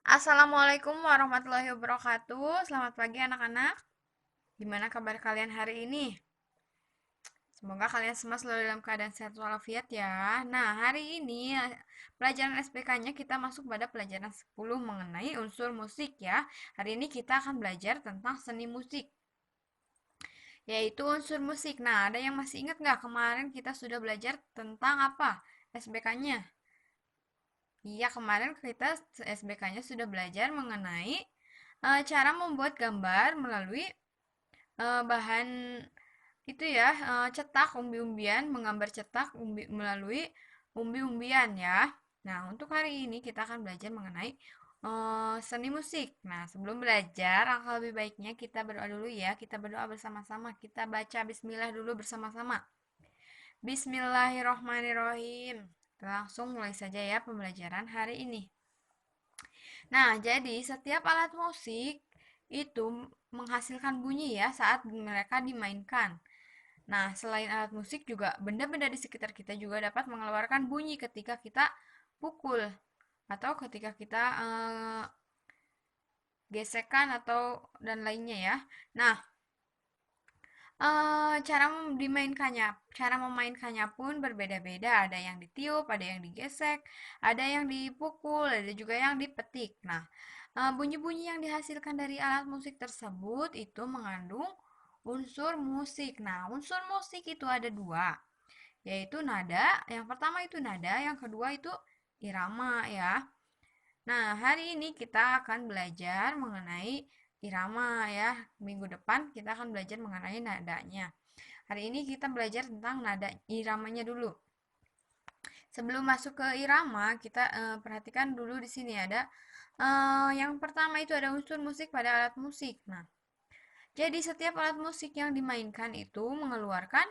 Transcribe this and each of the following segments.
Assalamualaikum warahmatullahi wabarakatuh. Selamat pagi anak-anak. Gimana kabar kalian hari ini? Semoga kalian semua selalu dalam keadaan sehat walafiat ya. Nah, hari ini pelajaran SPK-nya kita masuk pada pelajaran 10 mengenai unsur musik ya. Hari ini kita akan belajar tentang seni musik, yaitu unsur musik. Nah, ada yang masih ingat nggak kemarin kita sudah belajar tentang apa SPK-nya? Iya, kemarin kita SBK-nya sudah belajar mengenai cara membuat gambar melalui bahan itu ya, cetak umbi-umbian, menggambar cetak melalui umbi-umbian ya. Nah, untuk hari ini kita akan belajar mengenai seni musik. Nah, sebelum belajar, alangkah lebih baiknya kita berdoa dulu ya. Kita berdoa bersama-sama. Kita baca bismillah dulu bersama-sama. Bismillahirrohmanirrohim. Langsung mulai saja ya pembelajaran hari ini. Nah, jadi setiap alat musik itu menghasilkan bunyi ya saat mereka dimainkan. Nah, selain alat musik juga benda-benda di sekitar kita juga dapat mengeluarkan bunyi ketika kita pukul atau ketika kita gesekan atau dan lainnya ya. Nah, cara memainkannya pun berbeda-beda. Ada yang ditiup, ada yang digesek, ada yang dipukul, ada juga yang dipetik. Nah, bunyi-bunyi yang dihasilkan dari alat musik tersebut itu mengandung unsur musik. Nah, unsur musik itu ada dua, yaitu nada. Yang pertama itu nada, yang kedua itu irama ya. Nah, hari ini kita akan belajar mengenai irama ya. Minggu depan kita akan belajar mengenai nadanya. Hari ini kita belajar tentang nada iramanya dulu. Sebelum masuk ke irama, kita perhatikan dulu di sini ada yang pertama itu ada unsur musik pada alat musik. Nah, jadi setiap alat musik yang dimainkan itu mengeluarkan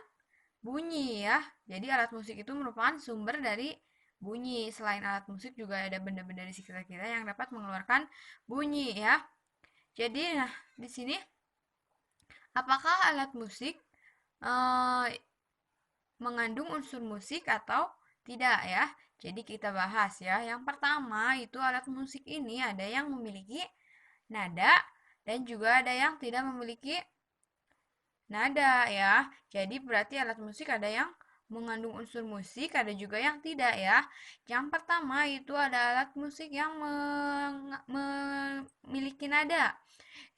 bunyi ya. Jadi alat musik itu merupakan sumber dari bunyi. Selain alat musik juga ada benda-benda di sekitar kita yang dapat mengeluarkan bunyi ya. Jadi nah di sini apakah alat musik eh, mengandung unsur musik atau tidak ya? Jadi kita bahas ya. Yang pertama itu alat musik ini ada yang memiliki nada dan juga ada yang tidak memiliki nada ya. Jadi berarti alat musik ada yang mengandung unsur musik, ada juga yang tidak ya. Yang pertama itu ada alat musik yang memiliki nada.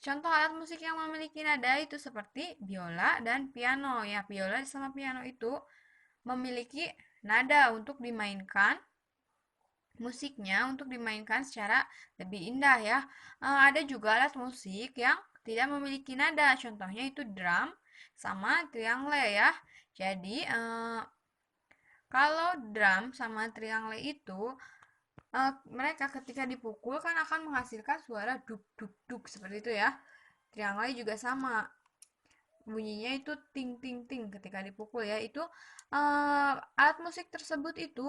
Contoh alat musik yang memiliki nada itu seperti biola dan piano ya. Biola sama piano itu memiliki nada untuk dimainkan, musiknya untuk dimainkan secara lebih indah ya. Ada juga alat musik yang tidak memiliki nada, contohnya itu drum sama triangle ya. Jadi kalau drum sama triangle itu mereka ketika dipukul kan akan menghasilkan suara duk duk duk seperti itu ya. Triangle juga sama, bunyinya itu ting ting ting ketika dipukul ya. Itu alat musik tersebut itu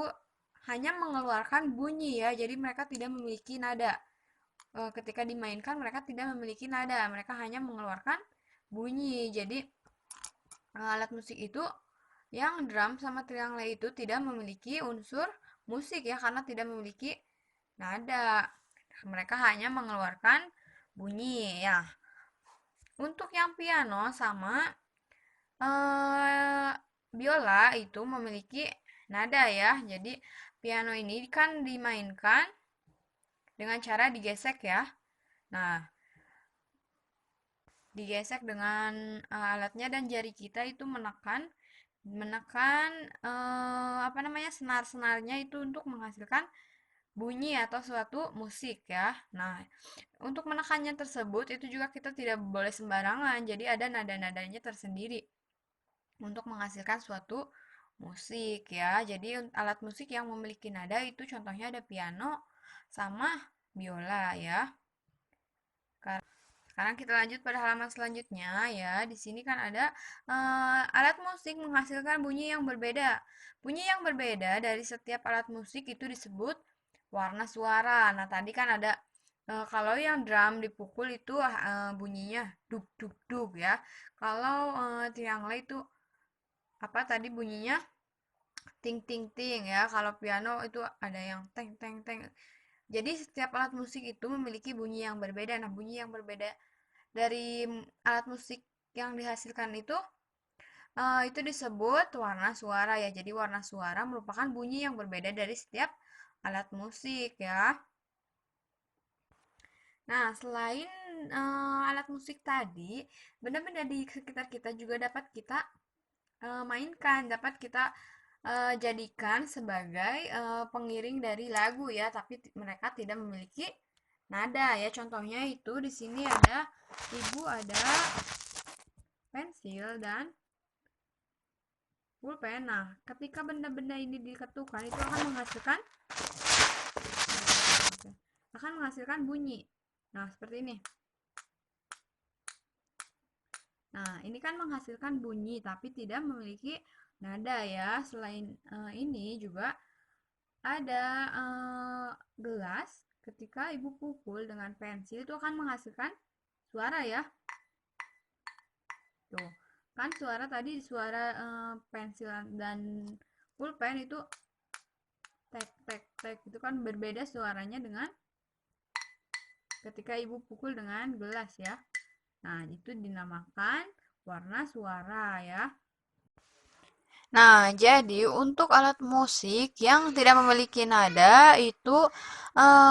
hanya mengeluarkan bunyi ya, jadi mereka tidak memiliki nada. Ketika dimainkan mereka tidak memiliki nada, mereka hanya mengeluarkan bunyi. Jadi alat musik itu yang drum sama triangle itu tidak memiliki unsur musik ya, karena tidak memiliki nada. Mereka hanya mengeluarkan bunyi ya. Untuk yang piano sama eh, biola itu memiliki nada ya. Jadi piano ini kan dimainkan dengan cara digesek ya. Nah, digesek dengan alatnya dan jari kita itu menekan menekan apa namanya senar-senarnya itu untuk menghasilkan bunyi atau suatu musik ya. Nah, untuk menekannya tersebut itu juga kita tidak boleh sembarangan. Jadi ada nada-nadanya tersendiri untuk menghasilkan suatu musik ya. Jadi alat musik yang memiliki nada itu contohnya ada piano sama biola ya. Sekarang kita lanjut pada halaman selanjutnya ya. Di sini kan ada alat musik menghasilkan bunyi yang berbeda. Bunyi yang berbeda dari setiap alat musik itu disebut warna suara. Nah, tadi kan ada kalau yang drum dipukul itu bunyinya duk duk duk ya. Kalau triangle itu apa tadi bunyinya ting ting ting ya. Kalau piano itu ada yang teng teng teng. Jadi setiap alat musik itu memiliki bunyi yang berbeda. Nah, bunyi yang berbeda dari alat musik yang dihasilkan itu disebut warna suara ya. Jadi warna suara merupakan bunyi yang berbeda dari setiap alat musik ya. Nah, selain alat musik tadi, benda-benda di sekitar kita juga dapat kita mainkan, dapat kita jadikan sebagai pengiring dari lagu ya, tapi mereka tidak memiliki nada ya. Contohnya itu di sini ada pensil dan pulpen. Nah, ketika benda-benda ini diketukan itu akan menghasilkan bunyi. Nah, seperti ini. Nah, ini kan menghasilkan bunyi tapi tidak memiliki nada ya. Selain ini juga ada gelas, ketika ibu pukul dengan pensil itu akan menghasilkan suara ya. Tuh, kan suara pensil dan pulpen itu tek tek tek itu kan berbeda suaranya dengan ketika ibu pukul dengan gelas ya. Nah, itu dinamakan warna suara ya. Nah, jadi untuk alat musik yang tidak memiliki nada itu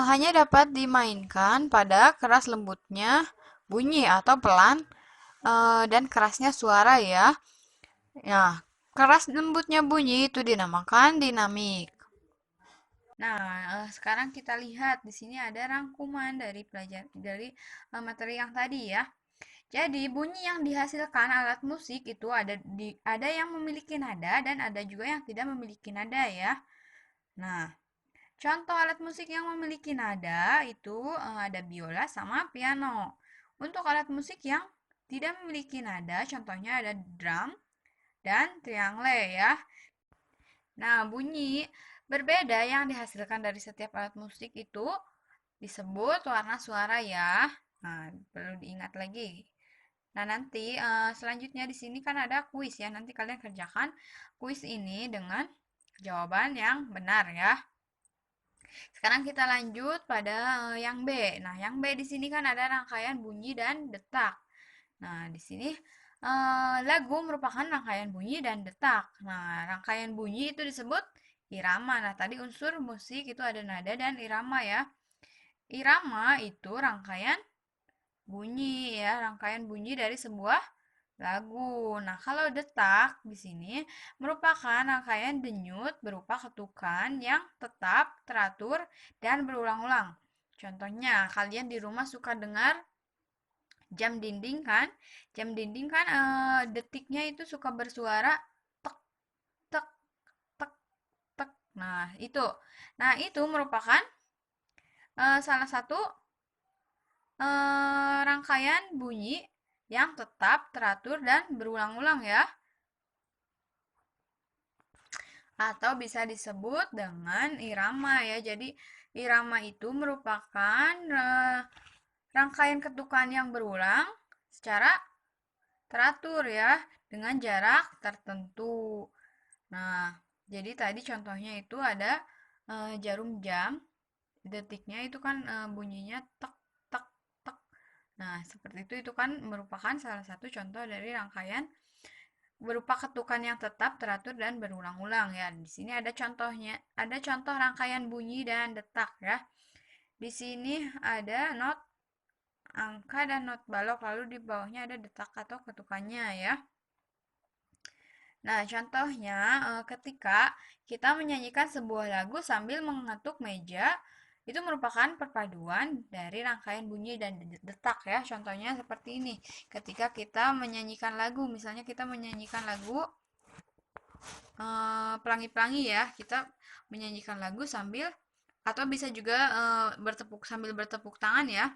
hanya dapat dimainkan pada keras lembutnya bunyi atau pelan dan kerasnya suara ya. Nah, keras lembutnya bunyi itu dinamakan dinamik. Nah, sekarang kita lihat di sini ada rangkuman dari materi yang tadi ya. Jadi, bunyi yang dihasilkan alat musik itu ada yang memiliki nada dan ada juga yang tidak memiliki nada ya. Nah, contoh alat musik yang memiliki nada itu ada biola sama piano. Untuk alat musik yang tidak memiliki nada, contohnya ada drum dan triangle ya. Nah, bunyi berbeda yang dihasilkan dari setiap alat musik itu disebut warna suara ya. Nah, perlu diingat lagi. Nah, nanti selanjutnya di sini kan ada kuis ya. Nanti kalian kerjakan kuis ini dengan jawaban yang benar ya. Sekarang kita lanjut pada yang B. Nah, yang B di sini kan ada rangkaian bunyi dan detak. Nah, di sini lagu merupakan rangkaian bunyi dan detak. Nah, rangkaian bunyi itu disebut irama. Nah, tadi unsur musik itu ada nada dan irama ya. Irama itu rangkaian bunyi dari sebuah lagu. Nah, kalau detak di sini merupakan rangkaian denyut berupa ketukan yang tetap, teratur, dan berulang-ulang. Contohnya, kalian di rumah suka dengar jam dinding kan? Jam dinding kan detiknya itu suka bersuara tek tek tek tek. Nah, itu merupakan salah satu rangkaian bunyi yang tetap, teratur, dan berulang-ulang ya. Atau bisa disebut dengan irama ya. Jadi irama itu merupakan rangkaian ketukan yang berulang secara teratur ya dengan jarak tertentu. Nah, jadi tadi contohnya itu ada jarum jam, detiknya itu kan bunyinya tek tek tek. Nah, seperti itu kan merupakan salah satu contoh dari rangkaian berupa ketukan yang tetap, teratur, dan berulang-ulang ya. Di sini ada contohnya, ada contoh rangkaian bunyi dan detak ya. Di sini ada not angka dan not balok, lalu di bawahnya ada detak atau ketukannya ya. Nah, contohnya ketika kita menyanyikan sebuah lagu sambil mengetuk meja, itu merupakan perpaduan dari rangkaian bunyi dan detak ya. Contohnya seperti ini. Ketika kita menyanyikan lagu, misalnya kita menyanyikan lagu pelangi-pelangi ya, kita menyanyikan lagu atau bisa juga sambil bertepuk tangan ya.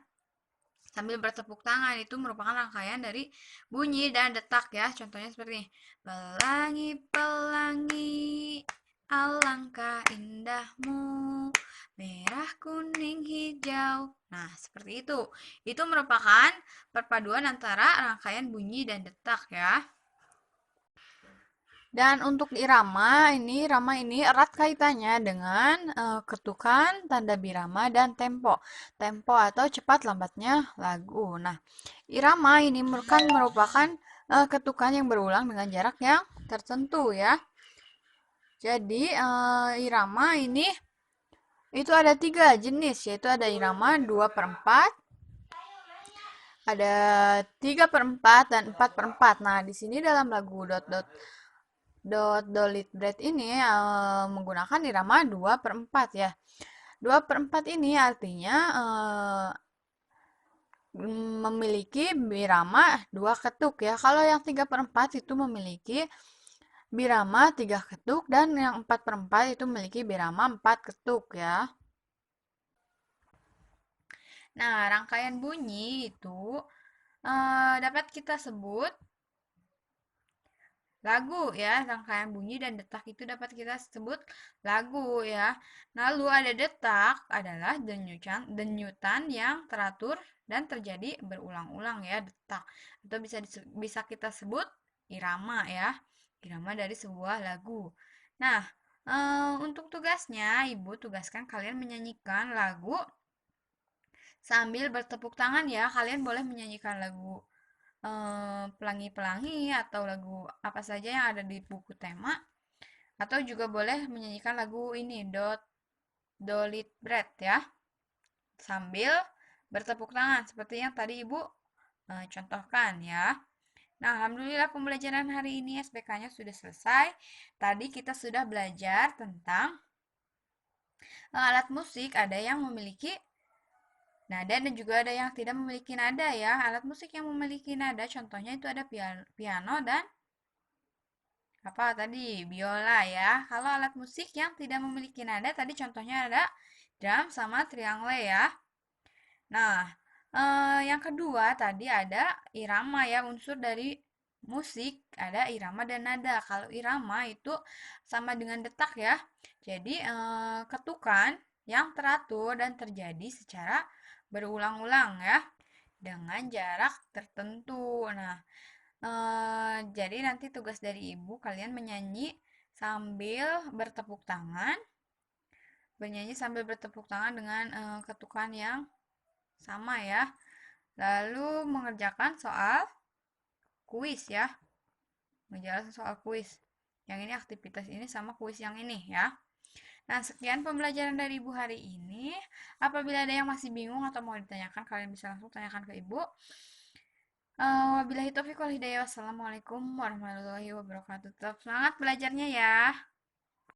Sambil bertepuk tangan itu merupakan rangkaian dari bunyi dan detak ya. Contohnya seperti ini. Pelangi, pelangi, alangkah indahmu, merah, kuning, hijau. Nah, seperti itu. Itu merupakan perpaduan antara rangkaian bunyi dan detak ya. Dan untuk irama ini erat kaitannya dengan ketukan, tanda birama, dan tempo. Tempo atau cepat lambatnya lagu. Nah, irama ini kan merupakan ketukan yang berulang dengan jarak yang tertentu ya. Jadi, irama ini itu ada 3 jenis, yaitu ada irama 2/4, ada 3/4, dan 4/4. Nah, di sini dalam lagu dot dot dot Dolit Bread ini menggunakan irama 2/4 ya. 2/4 ini artinya memiliki birama 2 ketuk ya. Kalau yang 3/4 itu memiliki birama 3 ketuk, dan yang 4/4 itu memiliki birama 4 ketuk ya. Nah, rangkaian bunyi itu dapat kita sebut lagu ya. Rangkaian bunyi dan detak itu dapat kita sebut lagu ya. Lalu ada detak adalah denyutan yang teratur dan terjadi berulang-ulang ya, detak. Atau bisa kita sebut irama ya. Irama dari sebuah lagu. Nah, untuk tugasnya, Ibu tugaskan kalian menyanyikan lagu sambil bertepuk tangan ya. Kalian boleh menyanyikan lagu Pelangi-Pelangi atau lagu apa saja yang ada di buku tema, atau juga boleh menyanyikan lagu ini Dolit Bread ya, sambil bertepuk tangan seperti yang tadi Ibu contohkan ya. Nah, alhamdulillah pembelajaran hari ini SPK-nya sudah selesai. Tadi kita sudah belajar tentang alat musik, ada yang memiliki nada dan juga ada yang tidak memiliki nada ya. Alat musik yang memiliki nada contohnya itu ada piano dan apa tadi, biola ya. Kalau alat musik yang tidak memiliki nada tadi contohnya ada drum sama triangle ya. Nah, yang kedua tadi ada irama ya, unsur dari musik ada irama dan nada. Kalau irama itu sama dengan detak ya. Jadi ketukan yang teratur dan terjadi secara berulang-ulang ya, dengan jarak tertentu. Nah, jadi nanti tugas dari ibu, kalian bernyanyi sambil bertepuk tangan dengan ketukan yang sama ya. Lalu mengerjakan soal kuis ya, menjelaskan soal kuis. Yang ini aktivitas ini sama kuis yang ini ya. Nah, sekian pembelajaran dari Ibu hari ini. Apabila ada yang masih bingung atau mau ditanyakan, kalian bisa langsung tanyakan ke Ibu. Wabillahi taufiq wal hidayah. Wassalamualaikum warahmatullahi wabarakatuh. Tetap semangat belajarnya ya.